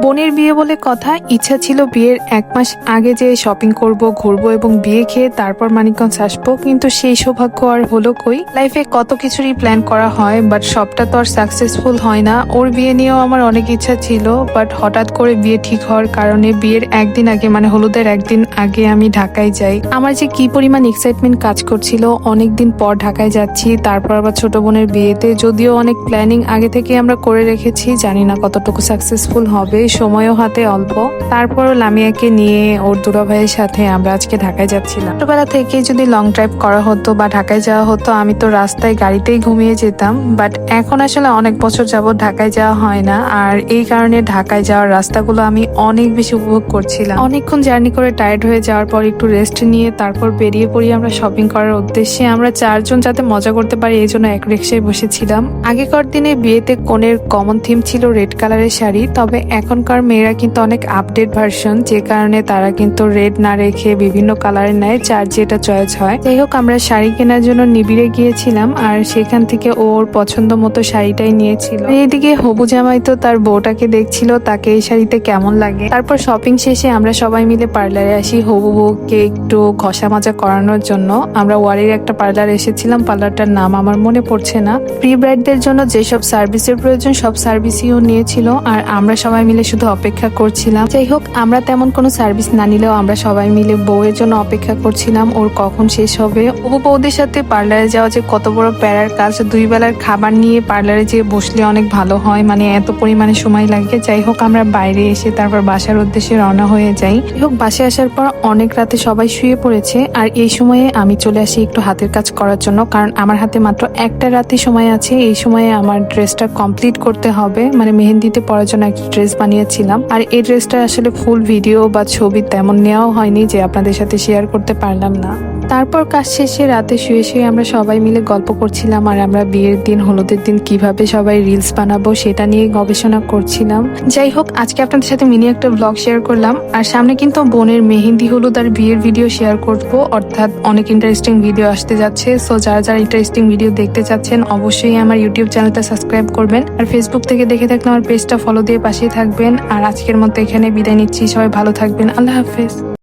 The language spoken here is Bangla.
বোনের বিয়ে বলে কথা, ইচ্ছা ছিল বিয়ের 1 মাস আগে যে শপিং করব, ঘুরবো এবং বিয়ে খেয়ে তারপর মানিকগঞ্জ আসবো, কিন্তু সেই সৌভাগ্য আর হলো কই। লাইফে কত কিছুরই প্ল্যান করা হয়, বাট সবটা তো আর সাকসেসফুল হয় না। ওর বিয়ে নিয়েও আমার অনেক ইচ্ছা ছিল, বাট হঠাৎ করে বিয়ে ঠিক হওয়ার কারণে বিয়ের একদিন আগে মানে হলুদের একদিন আগে আমি ঢাকায় যাই। আমার যে কি পরিমাণ এক্সাইটমেন্ট কাজ করছিল, অনেকদিন পর ঢাকায় যাচ্ছি, তারপর আবার ছোট বোনের বিয়েতে। যদিও অনেক প্ল্যানিং আগে থেকে আমরা করে রেখেছি, জানি না কতটুকু সাকসেসফুল হবে, সময়ও হাতে অল্প। তারপরও লামিয়াকে নিয়ে ওর দুলা ভাইয়ের সাথে আমরা আজকে ঢাকায় যাচ্ছিলাম। ছোটবেলা থেকে যদি লং ড্রাইভ করা হতো বা ঢাকায় যাওয়া হতো, আমি তো রাস্তায় গাড়িতেই ঘুমিয়ে যেতাম। বাট এখন আসলে অনেক বছর যাবত ঢাকায় যাওয়া হয় না, আর এই কারণে ঢাকায় যাওয়ার রাস্তাগুলো আমি অনেক বেশি উপভোগ করছিলাম। অনেকক্ষণ জার্নি করে টায়ার্ড হয়ে যাওয়ার পর একটু রেস্ট নিয়ে তারপর বেরিয়ে পড়ি আমরা শপিং করার উদ্দেশ্যে। আমরা 4 জন যাতে মজা করতে পারি এই জন্য এক রিক্সায় বসেছিলাম। আগেকার দিনে বিয়েতে কনের কমন থিম ছিল রেড কালারের শাড়ি, তবে এখনকার মেয়েরা কিন্তু অনেক আপডেট ভার্সন, যে কারণে তারা কিন্তু রেড না রেখে বিভিন্ন কালারের নেয়, যার যেটা চয়েস হয়। যাই হোক, আমরা শাড়ি কেনার জন্য নিবিড়ে গিয়েছিলাম, আর সেখান থেকে ওর পছন্দ মতো শাড়িটাই নিয়েছিল। এইদিকে হবু জামাই তো তার বউটাকে দেখছিল তাকে এই শাড়িতে কেমন লাগে। তারপর শপিং শেষে আমরা সবাই মিলে পার্লারে আসি হবু বউকে একটু ঘষা মাজা করানোর জন্য। আমরা ওয়ারির একটা পার্লার এসেছিলাম, পার্লারটার নাম আমার মনে পড়ছে না। প্রি ব্রাইডদের জন্য যেসব সার্ভিসের প্রয়োজন সব সার্ভিসই ও নিয়েছিল, আর আমরা সবাই মিলে শুধু অপেক্ষা করছিলাম। যাই হোক, আমরা তেমন কোনো সার্ভিস না নিলেও আমরা সবাই মিলে বউয়ের জন্য অপেক্ষা করছিলাম ওর কখন শেষ হবে। হবু বউদের সাথে পার্লারে যাওয়া যে কত বড় প্যারার কাজ। 2 বেলার খাবার নিয়ে পার্লারে যেয়ে বসলে অনেক ভালো হয়, মানে এত পরিমাণে সময় লাগে। যাই হোক, আমরা বাইরে এসে তারপর বাসার উদ্দেশ্যে রওনা হয়ে যাই। যাই হোক, বাসায় আসার পর অনেক রাতে সবাই শুয়ে পড়েছে, আর এই সময়ে আমি চলে আসি একটু হাতের কাজ করার জন্য, কারণ আমার হাতে মাত্র একটা রাতে সময় আছে। এই সময়ে আমার ড্রেসটা কমপ্লিট করতে হবে, মানে মেহেন্দিতে পরার জন্য একটা ড্রেস বানিয়েছিলাম। আর এই ড্রেসটা আসলে ফুল ভিডিও বা ছবি তেমন নেওয়াও হয়নি যে আপনাদের সাথে শেয়ার করতে পারলাম না। তারপর কাজ শেষে রাতে শুয়ে শুয়ে আমরা সবাই মিলে গল্প করছিলাম, আর আমরা বিয়ের দিন হলুদের দিন কিভাবে সবাই রিলস বানাবো সেটা নিয়ে গবেষণা করছিলাম। যাই হোক, আজকে আপনাদের সাথে মিনি একটা ব্লগ শেয়ার করলাম, আর সামনে কিন্তু বোনের মেহেন্দি হলুদ আর বিয়ের ভিডিও শেয়ার করব, অর্থাৎ অনেক ইন্টারেস্টিং ভিডিও আসতে যাচ্ছে। সো যারা যারা ইন্টারেস্টিং ভিডিও দেখতে চাচ্ছেন অবশ্যই আমার ইউটিউব চ্যানেলটা সাবস্ক্রাইব করবেন, আর ফেসবুক থেকে দেখে থাকলে আমার পেজটা ফলো দিয়ে পাশেই থাকবেন। আর আজকের মতো এখানে বিদায় নিচ্ছি, সবাই ভালো থাকবেন, আল্লাহ হাফেজ।